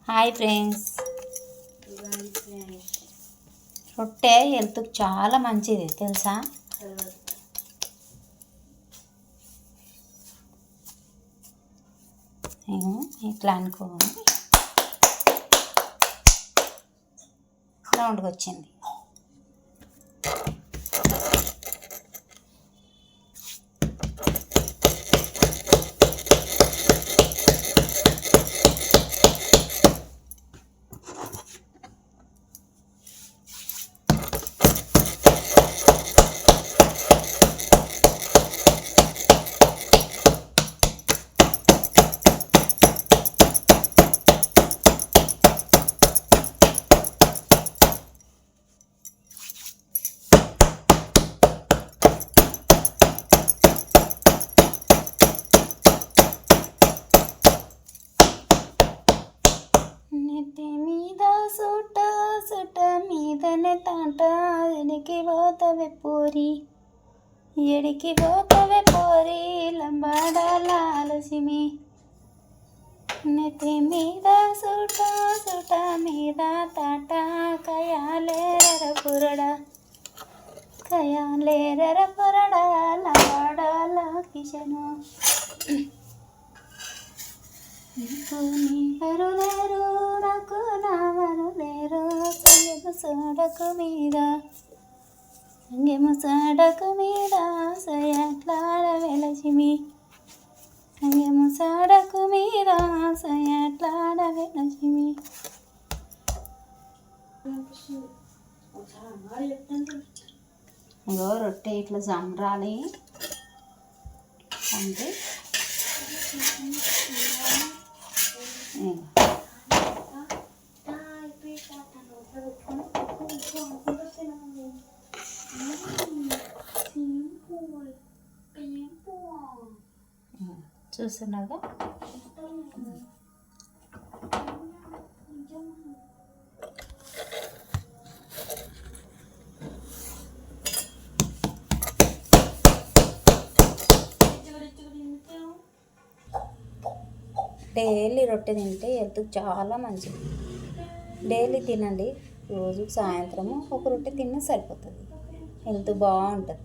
Hi friends, రొట్టె హెల్త్కి చాలా మంచిది తెలుసా? నేను ఇట్లా అనుకోని రౌండ్కి వచ్చింది. సుట మీదనే తాట ఎడికి పోతవే పోరి, ఎడికి పోతవే పోరి లంబాడాల ఆలసిమి. నెత్తి మీద సుట సుట మీద తాట కయాలేర పురడా, కయాలేర పురడా లంబాడాల కిషను. నీవరు లేరు నాకు నావరు లేరు, సంగెము సడకు మీద సంగెము సడకు మీద సయట్లాడ వెలసిమి. సంగెము సడకు మీద సయట్లాడ వెలసిమి. ఇగో రొట్టె ఇట్లా జమరాలి అంటే చూస్తున్నాగా. డైలీ రొట్టె తింటే హెల్త్కి చాలా మంచిది. డైలీ తినండి, రోజు సాయంత్రము ఒక రొట్టె తిన్నా సరిపోతుంది, హెల్త్ బాగుంటుంది.